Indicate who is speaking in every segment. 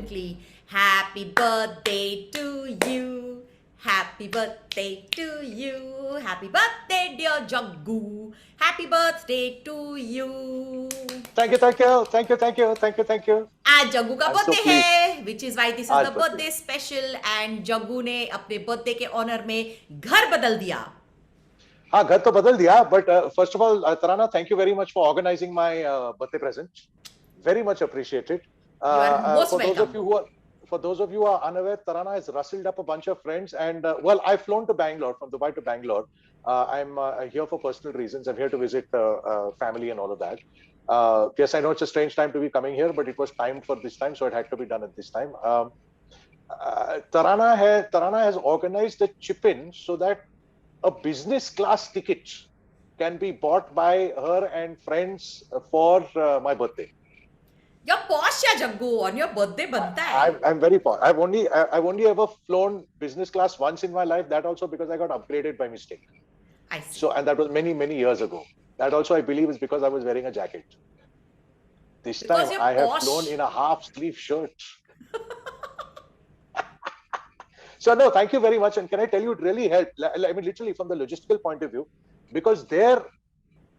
Speaker 1: importantly, happy birthday to you. Happy birthday to you. Happy birthday, dear Jaggu. Happy birthday to you.
Speaker 2: Thank you, thank you, thank you, thank you, thank you, thank you.
Speaker 1: आज जग्गू का
Speaker 2: I'm so
Speaker 1: birthday
Speaker 2: pleased.
Speaker 1: है, which is why this is
Speaker 2: आज
Speaker 1: the
Speaker 2: birthday.
Speaker 1: Birthday special and Jaggu ने अपने birthday के honour में घर बदल दिया.
Speaker 2: हाँ, घर तो बदल दिया, but first of all, Tarana, thank you very much for organizing my birthday present. Very much appreciated.
Speaker 1: You are most
Speaker 2: For those
Speaker 1: welcome.
Speaker 2: of you who are, for those of you who are unaware, Tarana has rustled up a bunch of friends, and well, I've flown to Bangalore from Dubai to Bangalore. I'm here for personal reasons. I'm here to visit family and all of that. Yes, I know it's a strange time to be coming here, but it was timed for this time, so it had to be done at this time. Tarana has organized a chip-in so that a business class ticket can be bought by her and friends for my birthday.
Speaker 1: You're posh, ya Jaggu. On your birthday बनता है.
Speaker 2: I'm very poor. I've only ever flown business class once in my life. That also because I got upgraded by mistake.
Speaker 1: I see.
Speaker 2: So, and that was many years ago. That also I believe is because I was wearing a jacket. This
Speaker 1: Because
Speaker 2: time
Speaker 1: you're
Speaker 2: I have
Speaker 1: posh.
Speaker 2: flown in a half sleeve shirt. So no, thank you very much. And can I tell you, it really helped. I mean, literally from the logistical point of view, because there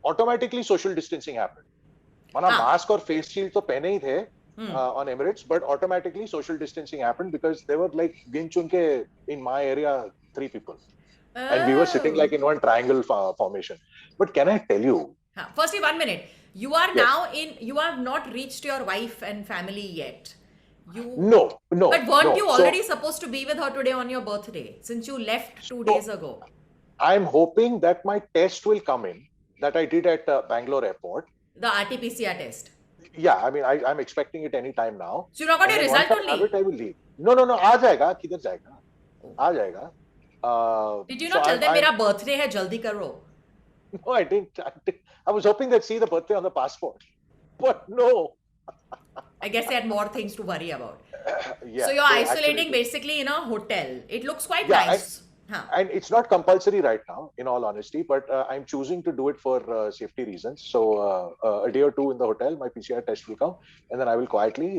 Speaker 2: automatically social distancing happened. माना mask और face shield तो पहने ही थे on Emirates, but automatically social distancing happened because they were like गिन चुन के in my area 3 people, and we were sitting like in one triangle formation. But can I tell you?
Speaker 1: Firstly, 1 minute. You are
Speaker 2: Yes.
Speaker 1: now in. You have not reached your wife and family yet.
Speaker 2: No.
Speaker 1: But weren't you
Speaker 2: So
Speaker 1: already supposed to be with her today on your birthday? Since you left 2 days ago.
Speaker 2: I'm hoping that my test will come in that I did at Bangalore airport.
Speaker 1: The RT-PCR test.
Speaker 2: Yeah, I mean, I'm expecting it any time now.
Speaker 1: So you not got your result
Speaker 2: once I have
Speaker 1: only?
Speaker 2: it, I will leave. No, आ जाएगा. किधर जाएगा? आ जाएगा.
Speaker 1: Did you not tell them मेरा birthday है, जल्दी करो?
Speaker 2: No, I didn't. I was hoping they'd see the birthday on the passport, but no.
Speaker 1: I guess they had more things to worry about.
Speaker 2: Yeah,
Speaker 1: so you're isolating basically in a hotel. It looks quite nice.
Speaker 2: And it's not compulsory right now, in all honesty, but I'm choosing to do it for safety reasons. So a day or two in the hotel, my PCR test will come, and then I will quietly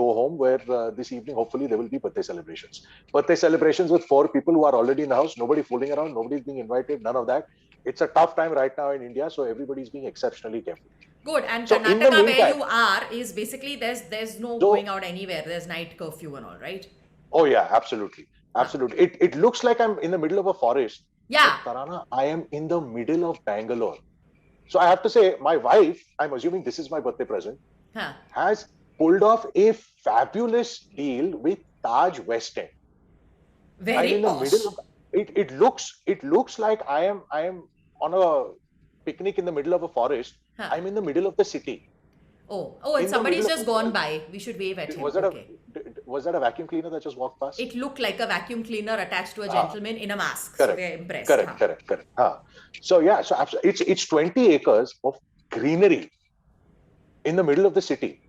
Speaker 2: go home where this evening, hopefully, there will be birthday celebrations. Birthday celebrations with 4 people who are already in the house, nobody fooling around, nobody's being invited, none of that. It's a tough time right now in India, so everybody's being exceptionally careful.
Speaker 1: Good. And
Speaker 2: so
Speaker 1: Karnataka, where you are, is basically there's no going out anywhere. There's night curfew and all, right?
Speaker 2: Oh yeah, absolutely. Absolutely. It looks like I'm in the middle of a forest.
Speaker 1: Yeah.
Speaker 2: But Tarana, I am in the middle of Bangalore. So I have to say, my wife, I'm assuming this is my birthday present, has pulled off a fabulous deal with Taj West End.
Speaker 1: Very
Speaker 2: I'm in the
Speaker 1: posh.
Speaker 2: middle of it looks like I am on a picnic in the middle of a forest. I'm in the middle of the city.
Speaker 1: Oh, and somebody's just gone by. We should wave at him.
Speaker 2: Was that a vacuum cleaner that just walked past?
Speaker 1: It looked like a vacuum cleaner attached to a gentleman in a mask.
Speaker 2: Correct.
Speaker 1: So we're impressed.
Speaker 2: Correct. So yeah, so it's 20 acres of greenery in the middle of the city.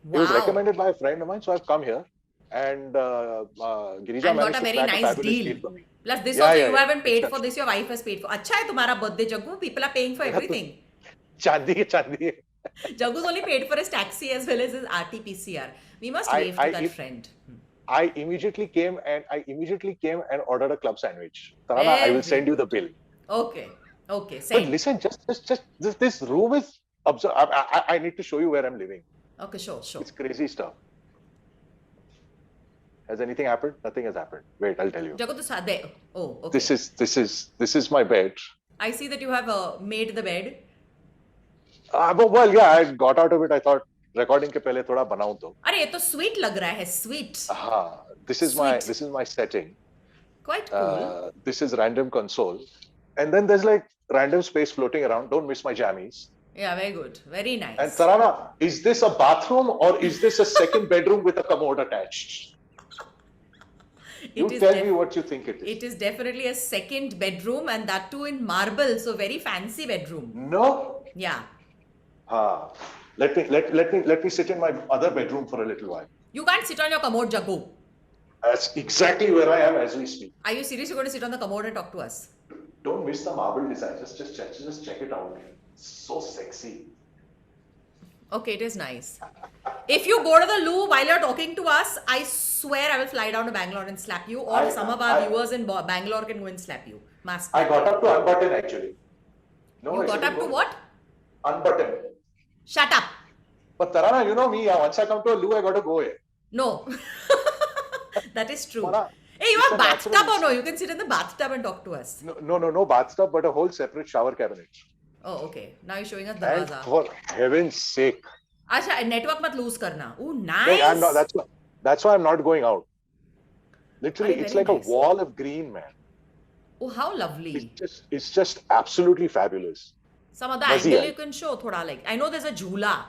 Speaker 2: Wow. It was recommended by a friend of mine, so I've come here. And Girija
Speaker 1: got a very nice deal. Plus this also you haven't paid for this, your wife has paid for. अच्छा है तुम्हारा birthday, Jaggu. People are paying for everything.
Speaker 2: Chandi.
Speaker 1: Jaggu's only paid for his taxi as well as his RT-PCR. We must wave to that friend.
Speaker 2: I immediately came and ordered a club sandwich. Tarana, I will send you the bill.
Speaker 1: Okay. Send.
Speaker 2: But listen, just this room is absurd. I need to show you where I'm living.
Speaker 1: Okay, sure.
Speaker 2: It's crazy stuff. Has anything happened? Nothing has happened. Wait, I'll tell you.
Speaker 1: Jaggu to there. Oh, okay.
Speaker 2: This is my bed.
Speaker 1: I see that you have made the bed.
Speaker 2: Well, yeah, I got out of it. I thought recording के पहले थोड़ा बनाऊं तो.
Speaker 1: अरे ये तो sweet लग रहा है, sweet.
Speaker 2: This is my setting.
Speaker 1: Quite cool.
Speaker 2: This is random console, and then there's like random space floating around. Don't miss my jammies.
Speaker 1: Yeah, very good, very nice.
Speaker 2: And Tarana, is this a bathroom or is this a second bedroom with a commode attached? You tell me what you think it is.
Speaker 1: It is definitely a second bedroom, and that too in marble, so very fancy bedroom.
Speaker 2: No.
Speaker 1: Yeah.
Speaker 2: Let me sit in my other bedroom for a little while.
Speaker 1: You can't sit on your commode, Jaggu.
Speaker 2: That's exactly where I am as we speak.
Speaker 1: Are you seriously going to sit on the commode and talk to us?
Speaker 2: Don't miss the marble design. Just check it out. It's so sexy.
Speaker 1: Okay, it is nice. If you go to the loo while you're talking to us, I swear I will fly down to Bangalore and slap you, or some of our viewers in Bangalore can go and slap you. Mask.
Speaker 2: I got up to unbutton actually. No,
Speaker 1: You got up to what?
Speaker 2: Unbutton.
Speaker 1: Shut up.
Speaker 2: But Tarana, you know me, once I come to a loo, I got to go here.
Speaker 1: No. That is true.
Speaker 2: Mara,
Speaker 1: Hey, you have bathtub or no? You can sit in the bathtub and talk to us.
Speaker 2: No bathtub, but a whole separate shower cabinet.
Speaker 1: Oh, okay. Now you're showing us
Speaker 2: And
Speaker 1: Darwaza.
Speaker 2: for heaven's sake.
Speaker 1: Acha, network mat lose karna. Oh, nice.
Speaker 2: Like, that's why I'm not going out. Literally, it's like
Speaker 1: nice.
Speaker 2: a wall of green, man.
Speaker 1: Oh, how lovely.
Speaker 2: It's just absolutely fabulous.
Speaker 1: Some other angle you can show thoda like. I know there's a jhula.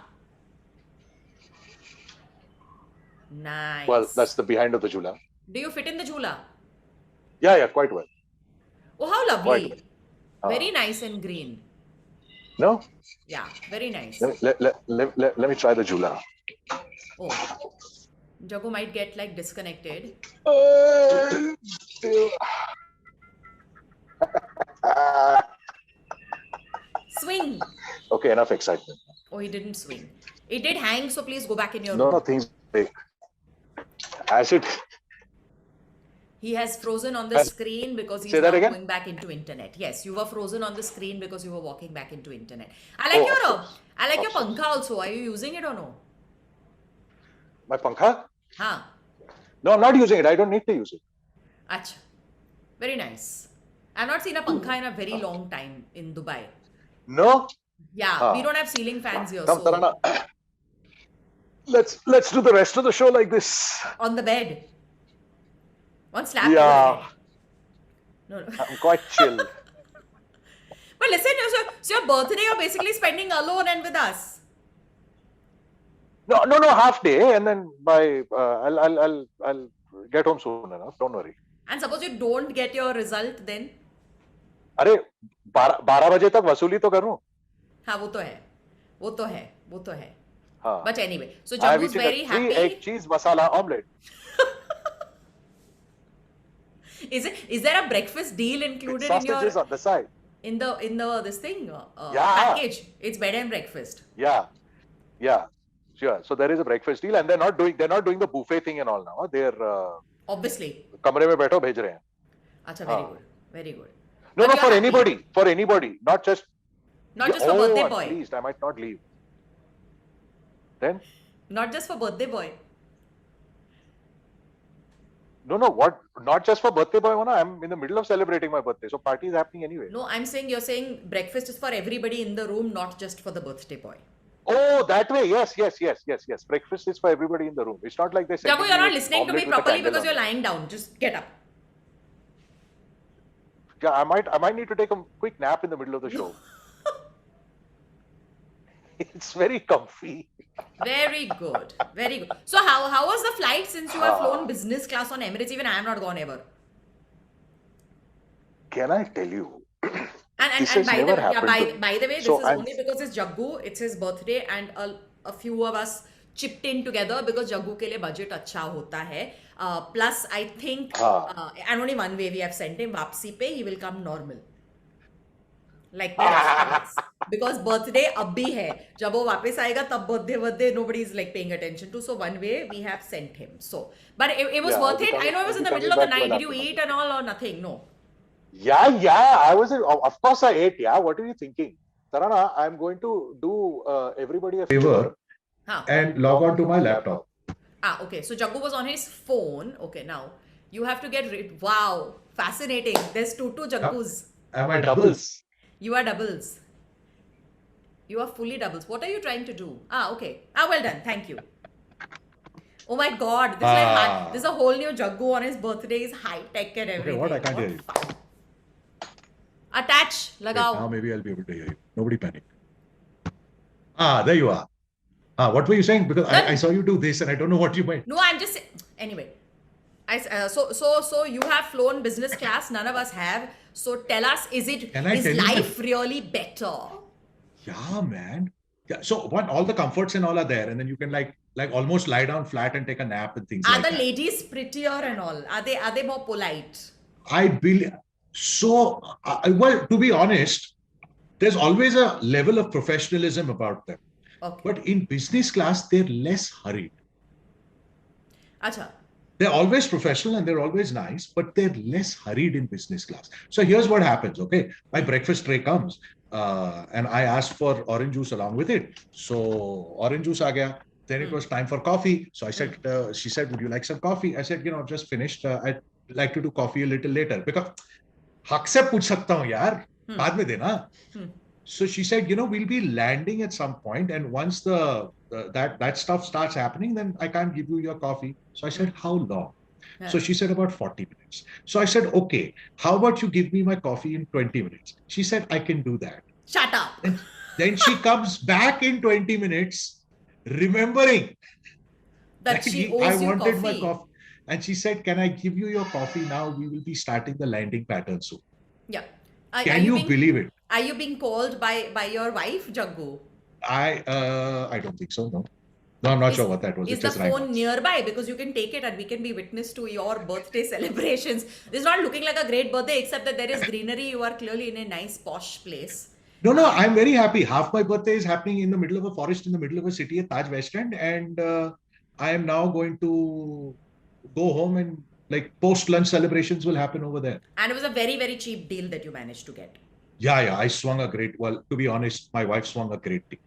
Speaker 1: Nice.
Speaker 2: Well, that's the behind of the jhula.
Speaker 1: Do you fit in the jhula?
Speaker 2: Yeah, quite well.
Speaker 1: Oh, how lovely.
Speaker 2: Well.
Speaker 1: Very nice and green.
Speaker 2: No?
Speaker 1: Yeah, very nice.
Speaker 2: Let me try the jhula.
Speaker 1: Oh. Jaggu might get like disconnected. Swing.
Speaker 2: Okay, enough excitement.
Speaker 1: Oh, he didn't swing. It did hang, so please go back in your
Speaker 2: room. No, things break. Acid.
Speaker 1: He has frozen on the screen because he's now going back into internet. Yes, you were frozen on the screen because you were walking back into internet. I like your pankha also. Are you using it or no?
Speaker 2: My pankha?
Speaker 1: Huh.
Speaker 2: No, I'm not using it. I don't need to use it.
Speaker 1: Acha. Very nice. I've not seen a pankha in a very long time in Dubai.
Speaker 2: No?
Speaker 1: Yeah, we don't have ceiling fans here.
Speaker 2: Come, Tarana. Let's do the rest of the show like this.
Speaker 1: On the bed. One slap.
Speaker 2: Yeah.
Speaker 1: No.
Speaker 2: I'm quite chill.
Speaker 1: But listen, so your birthday you're basically spending alone and with us.
Speaker 2: No, half day, and then I'll get home soon enough. Don't worry.
Speaker 1: And suppose you don't get your result, then?
Speaker 2: अरे 12 बजे तक वसूली तो करूं.
Speaker 1: हाँ वो तो है.
Speaker 2: हाँ.
Speaker 1: But anyway, so Jaggu is very happy.
Speaker 2: 3 egg cheese masala omelette.
Speaker 1: Is there a breakfast deal included
Speaker 2: sausages
Speaker 1: in your
Speaker 2: on the side?
Speaker 1: In the this thing
Speaker 2: yeah.
Speaker 1: package? It's bed and breakfast.
Speaker 2: Yeah, sure. So there is a breakfast deal, and they're not doing the buffet thing and all now. They're
Speaker 1: obviously.
Speaker 2: कमरे में बैठो भेज रहे हैं.
Speaker 1: अच्छा, very good.
Speaker 2: No, for anybody, not just
Speaker 1: for birthday boy.
Speaker 2: At least I might not leave. Then?
Speaker 1: Not just for birthday boy.
Speaker 2: No, what? Not just for birthday boy, Mona. I'm in the middle of celebrating my birthday, so party is happening anyway.
Speaker 1: No, you're saying breakfast is for everybody in the room, not just for the birthday boy.
Speaker 2: Oh, that way. Yes. Breakfast is for everybody in the room. It's not like they say.
Speaker 1: Jaggu, you're not listening to me properly because you're lying down. Just get up.
Speaker 2: Yeah, I might need to take a quick nap in the middle of the show. It's very comfy.
Speaker 1: Very good. So how was the flight since you have flown business class on Emirates? Even I am not gone ever.
Speaker 2: Can I tell you?
Speaker 1: And by the way, this is only because it's Jaggu, it's his birthday, and a few of us chipped in together because Jaggu ke liye budget अच्छा होता है. Plus, I think, and only one way we have sent him, वापसी पे he will come normal. Like because birthday अब भी है. जब वो वापस आएगा तब birthday nobody is like paying attention to. So one way we have sent him. So, but it was worth it. I know it was in the middle of the night. Did you eat and all or nothing? No.
Speaker 2: Yeah. I was. Of course, I ate. Yeah. What are you thinking, Tarana? I'm going to do everybody a favor and log on to my laptop.
Speaker 1: Okay. So Jaggu was on his phone. Okay, now you have to get rid. Wow, fascinating. There's two Jaggus.
Speaker 2: Am I doubles?
Speaker 1: You are doubles. You are fully doubles. What are you trying to do? Okay. Well done. Thank you. Oh my God. This is a whole new Jaggu on his birthday. Is high tech and everything.
Speaker 3: Okay, what? I can't hear you.
Speaker 1: Attach. Lagao.
Speaker 3: Wait, now maybe I'll be able to hear you. Nobody panic. There you are. What were you saying? Because I saw you do this and I don't know what you meant.
Speaker 1: No, I'm just anyway. So you have flown business class. None of us have. So tell us, is life really better?
Speaker 3: Yeah, man. Yeah. So all the comforts and all are there, and then you can like almost lie down flat and take a nap and things like that.
Speaker 1: Are the ladies prettier and all? Are they more polite?
Speaker 3: I believe so. Well, to be honest, there's always a level of professionalism about them.
Speaker 1: Okay.
Speaker 3: But in business class, they're less hurried.
Speaker 1: Acha.
Speaker 3: They're always professional and they're always nice, but they're less hurried in business class. So here's what happens, okay? My breakfast tray comes and I asked for orange juice along with it. So orange juice aa gaya. Then it was time for coffee. So I said, she said, would you like some coffee? I said, I've just finished. I'd like to do coffee a little later. Because हक से पूछ सकता हूँ यार, बाद में देना. So she said, we'll be landing at some point, and once that stuff starts happening, then I can't give you your coffee. So I said, how long? Yeah. So she said about 40 minutes. So I said, okay, how about you give me my coffee in 20 minutes? She said, I can do that.
Speaker 1: Shut up.
Speaker 3: And then she comes back in 20 minutes, remembering
Speaker 1: that she owes
Speaker 3: I
Speaker 1: you
Speaker 3: wanted
Speaker 1: coffee.
Speaker 3: My coffee. And she said, can I give you your coffee now? We will be starting the landing pattern soon.
Speaker 1: Yeah.
Speaker 3: Can you believe it?
Speaker 1: Are you being called by your wife, Jaggu?
Speaker 3: I don't think so, no. No, I'm not sure what that was.
Speaker 1: Is the phone nearby? Because you can take it and we can be witness to your birthday celebrations. This is not looking like a great birthday, except that there is greenery. You are clearly in a nice posh place.
Speaker 3: No, I'm very happy. Half my birthday is happening in the middle of a forest, in the middle of a city at Taj West End. And I am now going to go home and post-lunch celebrations will happen over there.
Speaker 1: And it was a very, very cheap deal that you managed to get.
Speaker 3: Yeah. I swung to be honest, my wife swung a great deal.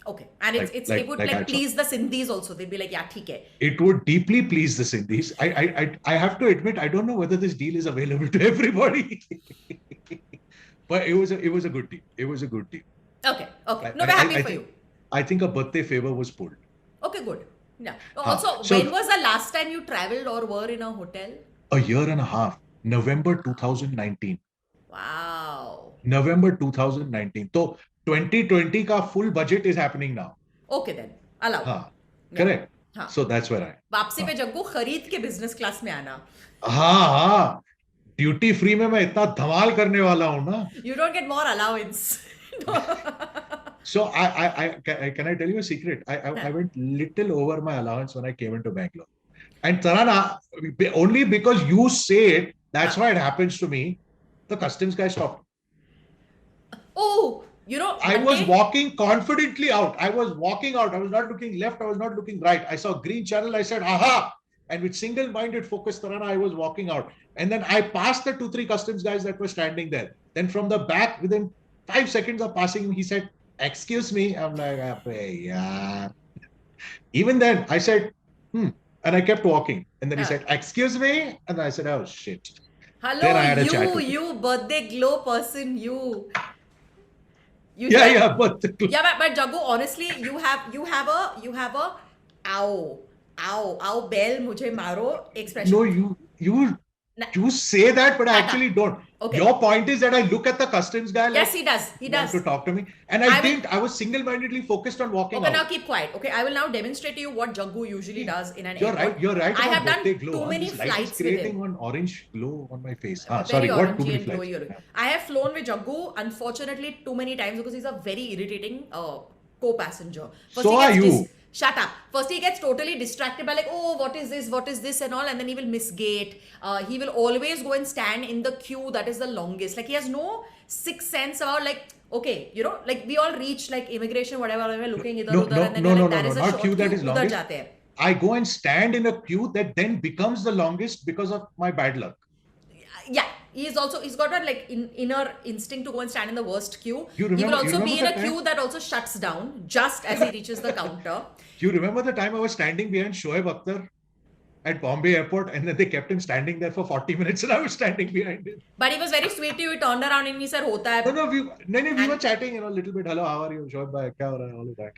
Speaker 1: Okay. And it would please the Sindhis also. They'd be like, yeah, theek hai.
Speaker 3: It would deeply please the Sindhis. I have to admit, I don't know whether this deal is available to everybody. But it was a good deal. It was a good deal.
Speaker 1: Okay. No, we're happy for you.
Speaker 3: I think a birthday favor was pulled.
Speaker 1: Okay, good. Yeah. Also, when was the last time you traveled or were in a hotel?
Speaker 3: A year and a half. November 2019.
Speaker 1: Wow.
Speaker 3: November 2019. So 2020 ka full budget is happening now.
Speaker 1: Okay then. Allow.
Speaker 3: Correct. So that's where I am.
Speaker 1: वापसी पे जग्गू खरीद के business class में आना.
Speaker 3: हाँ. Duty free में मैं इतना धमाल करने वाला हूँ ना.
Speaker 1: You don't get more allowance.
Speaker 3: So can I tell you a secret? I went little over my allowance when I came into Bangalore. And Tarana, only because you say it, that's why it happens to me. The customs guy stopped.
Speaker 1: Oh,
Speaker 3: I was walking confidently out. I was walking out. I was not looking left. I was not looking right. I saw green channel. I said, aha. And with single-minded focus, Tarana, I was walking out. And then I passed the 2-3 customs guys that were standing there. Then from the back, within 5 seconds of passing him, he said, excuse me. I'm like, yeah. Even then, I said, And I kept walking. And then he said, excuse me. And I said, oh, shit.
Speaker 1: Hello, then I had a chat with you birthday glow person, you.
Speaker 3: But
Speaker 1: Jaggu, honestly, you have a ow bell mujhe maro expression.
Speaker 3: No, you say that, but I actually don't. Okay. Your point is that I look at the customs guy.
Speaker 1: Yes, he does. He does.
Speaker 3: To talk to me. And I didn't. I was single-mindedly focused on walking out.
Speaker 1: Okay, now keep quiet. Okay, I will now demonstrate to you what Jaggu usually does in an airport.
Speaker 3: You're right.
Speaker 1: I have done
Speaker 3: glow.
Speaker 1: Too many flights with
Speaker 3: creating one orange glow on my face.
Speaker 1: Sorry, what too many flights? I have flown with Jaggu, unfortunately, too many times because he's a very irritating co-passenger.
Speaker 3: So are you.
Speaker 1: Shut up. First, he gets totally distracted by what is this and all, and then he will miss gate. He will always go and stand in the queue that is the longest. He has no sixth sense about okay, we all reach immigration, whatever, we're looking
Speaker 3: and then there is a short queue that is longest. I go and stand in a queue that then becomes the longest because of my bad luck.
Speaker 1: Yeah. He's got that inner instinct to go and stand in the worst queue. He will also be in a queue that also shuts down just as he reaches the counter.
Speaker 3: You remember the time I was standing behind Shoaib Akhtar at Bombay airport and then they kept him standing there for 40 minutes and I was standing behind him.
Speaker 1: But he was very sweet to you. He turned around and he said, Hota hai.
Speaker 3: No, we were chatting, a little bit. Hello, how are you? Shoaib bhai, kya ho raha hai? All of that.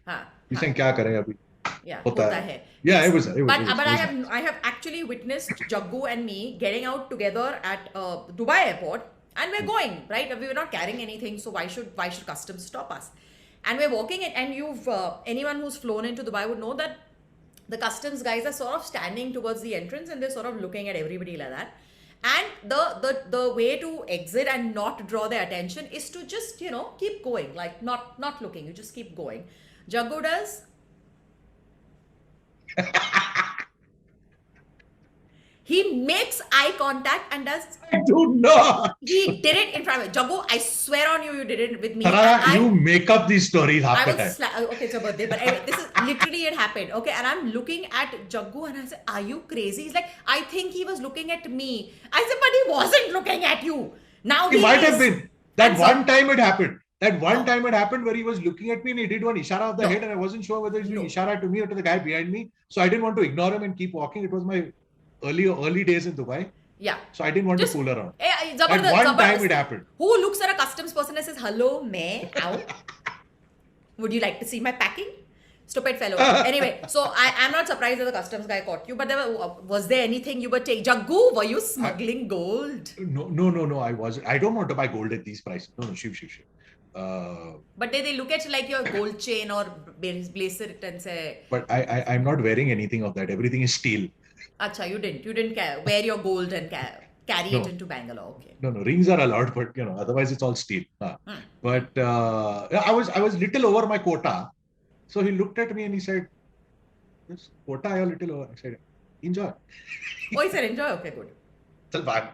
Speaker 3: He's saying, kya kare abhi?
Speaker 1: Yeah, hota hai.
Speaker 3: Yeah, it was.
Speaker 1: But I have actually witnessed Jaggu and me getting out together at Dubai airport, and we're going, right? We were not carrying anything, so why should customs stop us? And we're walking in, and anyone who's flown into Dubai would know that the customs guys are sort of standing towards the entrance and they're sort of looking at everybody like that. And the way to exit and not draw their attention is to just keep going, not looking. You just keep going. Jaggu does. He makes eye contact and does.
Speaker 3: I do not.
Speaker 1: He did it in front of me. Jaggu, I swear on you, you did it with me.
Speaker 3: Tarana, you make up these stories half the time.
Speaker 1: Okay, it's a birthday, but anyway, this is literally it happened. Okay, and I'm looking at Jaggu and I said, "Are you crazy?" He's like, "I think he was looking at me." I said, "But he wasn't looking at you." Now
Speaker 3: He might have been. That
Speaker 1: And
Speaker 3: one time it happened. That one time it happened where he was looking at me and he did one ishara of the head, and I wasn't sure whether he was doing ishara to me or to the guy behind me. So I didn't want to ignore him and keep walking. It was my early days in Dubai.
Speaker 1: Yeah.
Speaker 3: So I didn't want to fool around.
Speaker 1: At
Speaker 3: one time it happened.
Speaker 1: Who looks at a customs person and says, "Hello, may out? Would you like to see my packing?" Stupid fellow. Anyway, so I'm not surprised that the customs guy caught you. But was there anything you were taking? Jaggu, were you smuggling gold?
Speaker 3: No. I wasn't. I don't want to buy gold at these prices. No, shiv.
Speaker 1: But they look at like your gold chain or bracelet and say.
Speaker 3: But I'm not wearing anything of that. Everything is steel.
Speaker 1: Acha, you didn't wear your gold and carry it into Bangalore. Okay.
Speaker 3: No, rings are allowed, but otherwise it's all steel. But I was little over my quota. So he looked at me and he said, "This quota I a little over." I said, "Enjoy."
Speaker 1: Oh, he said, "Enjoy." Okay, good.
Speaker 3: It's bad.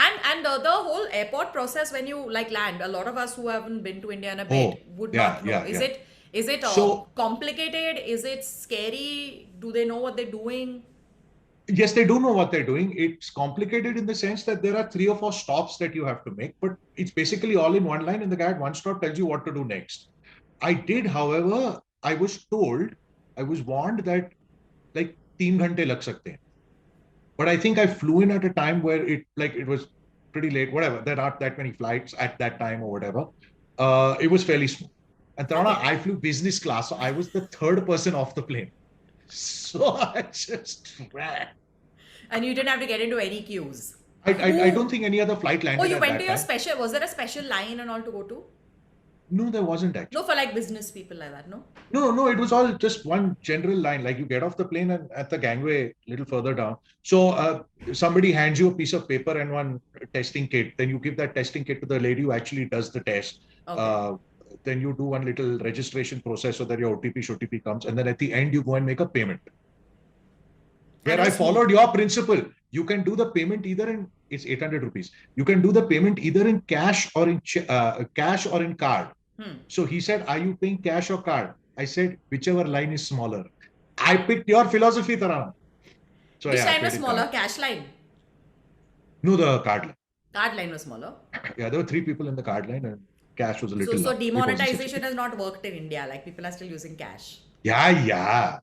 Speaker 1: And the whole airport process when you land, a lot of us who haven't been to India in a bit would not know. Is it complicated? Is it scary? Do they know what they're doing?
Speaker 3: Yes, they do know what they're doing. It's complicated in the sense that there are 3 or 4 stops that you have to make, but it's basically all in one line and the guy at one stop tells you what to do next. I did, however, I was warned that like 3 ghante lag sakte hain. But I think I flew in at a time where it was pretty late, whatever. There aren't that many flights at that time or whatever. It was fairly smooth. And Tarana, I flew business class, so I was the 3rd person off the plane. So I just ran.
Speaker 1: And you didn't have to get into any queues.
Speaker 3: I don't think any other flight landed.
Speaker 1: Oh, you went to your special. Was there a special line and all to go to?
Speaker 3: No, there wasn't actually.
Speaker 1: No, for like business people like that, no?
Speaker 3: No, it was all just one general line. Like you get off the plane and at the gangway a little further down. So somebody hands you a piece of paper and one testing kit. Then you give that testing kit to the lady who actually does the test. Okay. Then you do one little registration process so that your OTP comes. And then at the end, you go and make a payment. Where I followed your principle. You can do the payment either in, it's 800 rupees. You can do the payment either in cash or in card. So he said, "Are you paying cash or card?" I said, "Whichever line is smaller." I picked your philosophy, Tarana.
Speaker 1: So which line was smaller? Cash line?
Speaker 3: No, the card line.
Speaker 1: Card line was smaller?
Speaker 3: Yeah, there were 3 people in the card line and cash was a little
Speaker 1: So demonetization has not worked in India. Like people are still using cash.
Speaker 3: Yeah.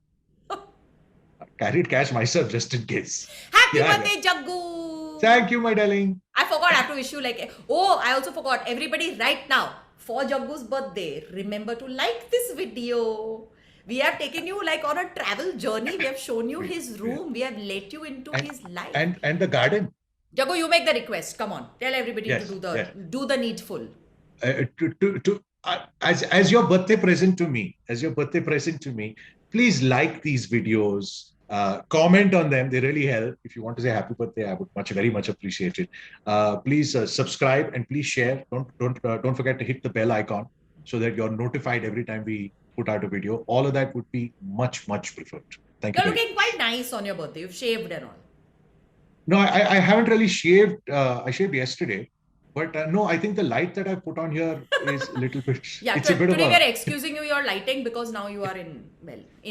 Speaker 3: I carried cash myself just in case.
Speaker 1: Happy birthday, Jaggu!
Speaker 3: Thank you, my darling.
Speaker 1: I forgot, I have to wish you I also forgot. Everybody right now, for Jaggu's birthday, remember to like this video. We have taken you like on a travel journey. We have shown you his room. We have let you into his life.
Speaker 3: And the garden.
Speaker 1: Jaggu, you make the request. Come on. Tell everybody to do the needful.
Speaker 3: As your birthday present to me, please like these videos, comment on them. They really help. If you want to say happy birthday, I would very much appreciate it. Please subscribe and please share. Don't forget to hit the bell icon so that you're notified every time we put out a video. All of that would be much preferred. Thank you.
Speaker 1: You're looking quite nice on your birthday. You've shaved and all.
Speaker 3: No, I haven't really shaved. I shaved yesterday. But no, I think the light that I put on here is a little bit.
Speaker 1: It's a bit today we're excusing you your lighting because now you are in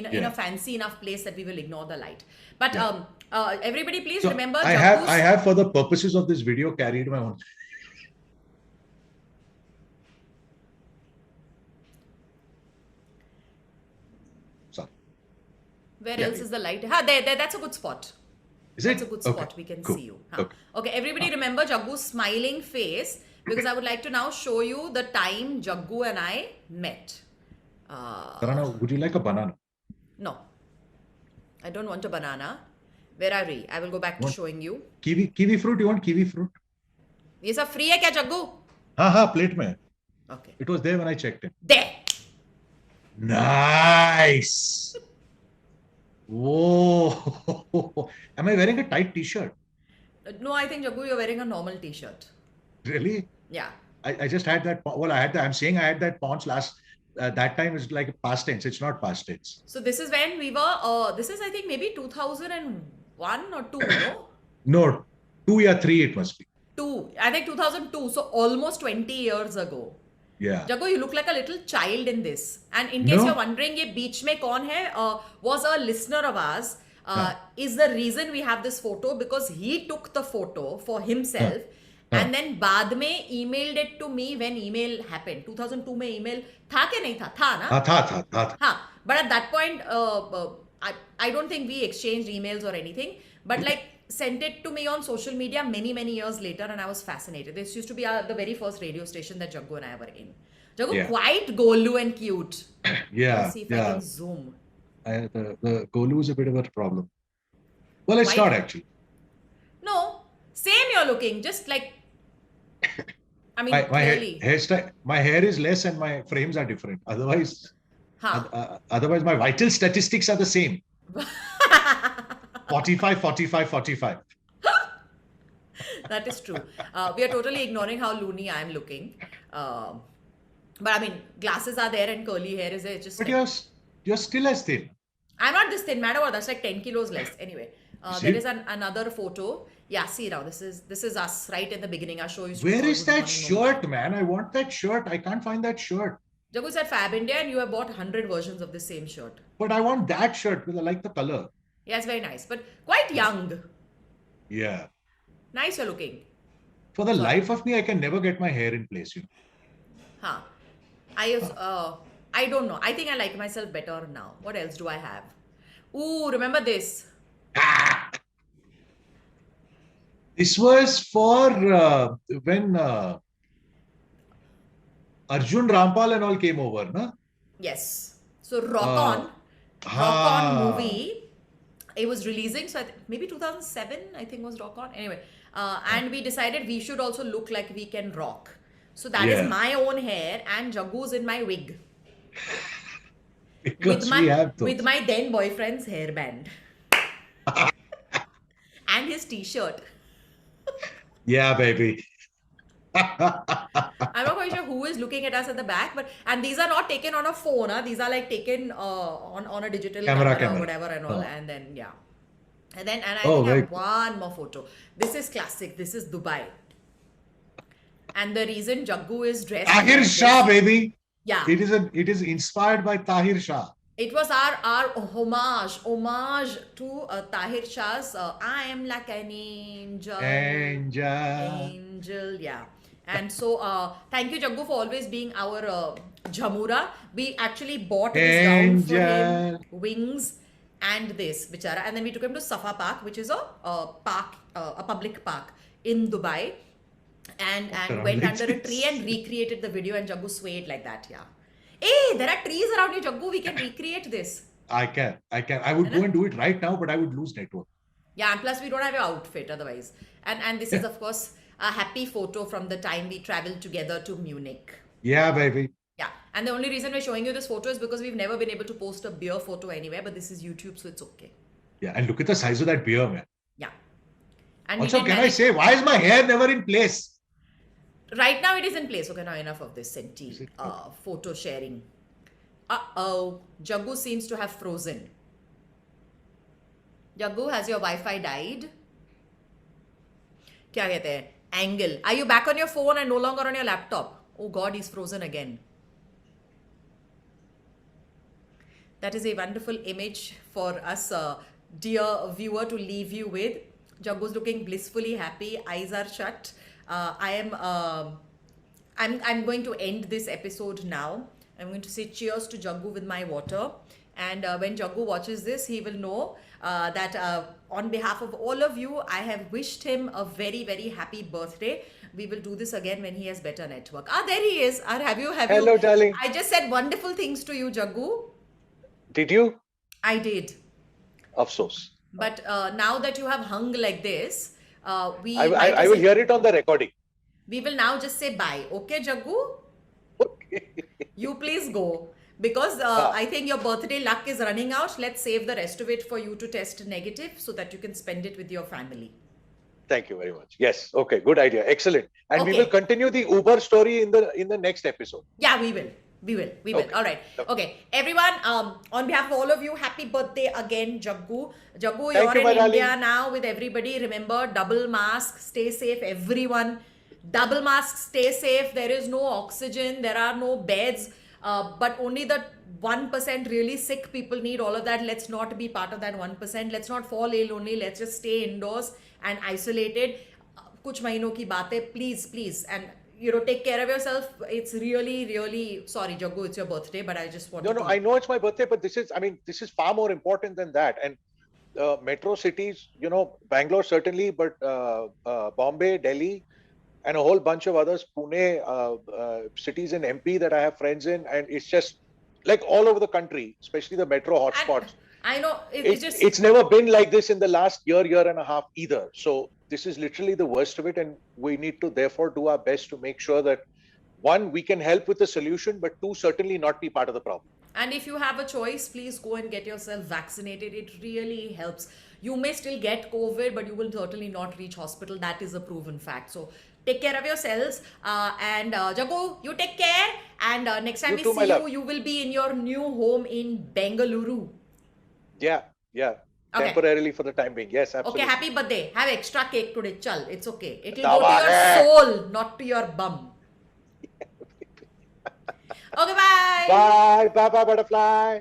Speaker 1: a fancy enough place that we will ignore the light. But everybody, please remember.
Speaker 3: I have for the purposes of this video carried my own. Sorry.
Speaker 1: Where else is the light? There. That's a good spot.
Speaker 3: Is it?
Speaker 1: That's a good spot. We can see you. Okay, everybody remember Jaggu's smiling face because I would like to now show you the time Jaggu and I met.
Speaker 3: Tarana, would you like a banana?
Speaker 1: No. I don't want a banana. Where are we? I will go back to showing you.
Speaker 3: Kiwi fruit? You want kiwi fruit?
Speaker 1: ये सब free है क्या Jaggu?
Speaker 3: हाँ, plate में.
Speaker 1: Okay.
Speaker 3: It was there when I checked in.
Speaker 1: There.
Speaker 3: Nice. Whoa. Am I wearing a tight t-shirt?
Speaker 1: No, I think Jaggu, you're wearing a normal t-shirt.
Speaker 3: Really?
Speaker 1: Yeah.
Speaker 3: I just had that. Well, I'm saying I had that paunch last. That time is like past tense. It's not past tense.
Speaker 1: So this is when we were. This is I think maybe 2001 or 2. No?
Speaker 3: No, 2 or 3 it must be.
Speaker 1: 2. I think 2002. So almost 20 years ago.
Speaker 3: Yeah.
Speaker 1: Jaggu, you look like a little child in this. And in case you're wondering, ye beech mein kaun hai, was a listener of ours. Is the reason we have this photo because he took the photo for himself and then baad mein emailed it to me when email happened. 2002 mein email tha ke nahi tha? Tha na?
Speaker 3: Tha.
Speaker 1: But at that point, I don't think we exchanged emails or anything. But like sent it to me on social media many years later, and I was fascinated. This used to be the very first radio station that Jaggu and I were in. Jaggu, quite Golu and cute.
Speaker 3: Yeah.
Speaker 1: Let's see if I can zoom.
Speaker 3: The Golu is a bit of a problem. Well, it's not actually.
Speaker 1: No, same you're looking, just like, I mean, clearly.
Speaker 3: My hair is less and my frames are different. Otherwise, otherwise my vital statistics are the same. 45.
Speaker 1: That is true. We are totally ignoring how loony I am looking. But I mean, glasses are there and curly hair is there. It's just.
Speaker 3: But you're still as thin.
Speaker 1: I'm not this thin, matter what. That's like 10 kilos less. Anyway, there is another photo. Yeah, see now. This is us right in the beginning. I'll show you.
Speaker 3: Where is that shirt, man? I want that shirt. I can't find that shirt.
Speaker 1: Jaggu said Fab India, and you have bought 100 versions of the same shirt.
Speaker 3: But I want that shirt because I like the color.
Speaker 1: Yeah, it's very nice, but quite young.
Speaker 3: Yeah.
Speaker 1: Nice you're looking.
Speaker 3: For the life of me, I can never get my hair in place.
Speaker 1: I don't know. I think I like myself better now. What else do I have? Ooh, remember this?
Speaker 3: This was for when Arjun Rampal and all came over, no?
Speaker 1: Yes. So Rock On movie. It was releasing, so maybe 2007, I think was Rock On. Anyway, and we decided we should also look like we can rock. So that is my own hair and Jaggu's in my wig.
Speaker 3: Because
Speaker 1: with my then boyfriend's hairband. And his t-shirt.
Speaker 3: Yeah, baby.
Speaker 1: I'm not quite sure who is looking at us at the back, and these are not taken on a phone. These are like taken on a digital camera or whatever and all. And then I think I have one more photo. This is classic. This is Dubai. And the reason Jaggu is dressed
Speaker 3: Tahir Shah, baby.
Speaker 1: Yeah.
Speaker 3: It is inspired by Tahir Shah.
Speaker 1: It was our homage to Tahir Shah's I am like an angel. Angel, yeah. And so, thank you, Jaggu, for always being our Jamura. We actually bought this gown for him, wings, and this, bichara. And then we took him to Safa Park, which is a public park in Dubai. And went under a tree and recreated the video, and Jaggu swayed like that, yeah. Hey, there are trees around you, Jaggu. We can recreate this.
Speaker 3: I can. I would go and do it right now, but I would lose network.
Speaker 1: Yeah, and plus we don't have your outfit otherwise. And this is, of course, a happy photo from the time we traveled together to Munich.
Speaker 3: Yeah, baby.
Speaker 1: Yeah, and the only reason we're showing you this photo is because we've never been able to post a beer photo anywhere, but this is YouTube, so it's okay.
Speaker 3: Yeah, and look at the size of that beer, man.
Speaker 1: Yeah. And
Speaker 3: also, can I say, why is my hair never in place?
Speaker 1: Right now it is in place. Okay, now enough of this senti photo sharing. Uh-oh. Jaggu seems to have frozen. Jaggu, has your Wi-Fi died? Kya kehte hai? Angle. Are you back on your phone and no longer on your laptop? Oh God, he's frozen again. That is a wonderful image for us, dear viewer, to leave you with. Jaggu's looking blissfully happy. Eyes are shut. I'm going to end this episode now. I'm going to say cheers to Jaggu with my water. And when Jaggu watches this, he will know that on behalf of all of you, I have wished him a very, very happy birthday. We will do this again when he has better network. There he is.
Speaker 2: Hello, darling.
Speaker 1: I just said wonderful things to you, Jaggu.
Speaker 2: Did you?
Speaker 1: I did.
Speaker 2: Afsos.
Speaker 1: But now that you have hung like this,
Speaker 2: I will hear it on the recording.
Speaker 1: We will now just say bye. Okay, Jaggu?
Speaker 2: Okay.
Speaker 1: You please go. Because I think your birthday luck is running out. Let's save the rest of it for you to test negative so that you can spend it with your family.
Speaker 2: Thank you very much. Yes. Okay. Good idea. Excellent. And we will continue the Uber story in the next episode.
Speaker 1: Yeah, we will. We will.
Speaker 2: Okay.
Speaker 1: All right. Okay. Everyone, on behalf of all of you, happy birthday again, Jaggu. Jaggu,
Speaker 2: Thank
Speaker 1: you're
Speaker 2: you, my
Speaker 1: in India
Speaker 2: darling.
Speaker 1: now with everybody. Remember, double mask. Stay safe, everyone. Double mask. Stay safe. There is no oxygen. There are no beds. But only the 1% really sick people need all of that. Let's not be part of that 1%. Let's not fall ill only. Let's just stay indoors and isolated. कुछ महीनों की बात है, please, and take care of yourself. It's really sorry, Jaggu, it's your birthday, but I just wanted
Speaker 2: No,
Speaker 1: to.
Speaker 2: I know it's my birthday, but this is far more important than that. And metro cities, Bangalore certainly, but Bombay, Delhi, and a whole bunch of others, Pune, cities in MP that I have friends in, and it's just like all over the country, especially the metro hotspots.
Speaker 1: I know
Speaker 2: it's never been like this in the last year and a half either. So this is literally the worst of it, and we need to therefore do our best to make sure that one, we can help with the solution, but two, certainly not be part of the problem.
Speaker 1: And if you have a choice, please go and get yourself vaccinated. It really helps. You may still get COVID, but you will certainly not reach hospital. That is a proven fact. So take care of yourselves. And Jaggu, you take care. And next time we see you, you will be in your new home in Bengaluru.
Speaker 2: Yeah. Okay. Temporarily for the time being. Yes, absolutely.
Speaker 1: Okay, happy birthday. Have extra cake today. Chal, it's okay. It will go to your soul, not to your bum. Okay, bye.
Speaker 2: Bye, butterfly.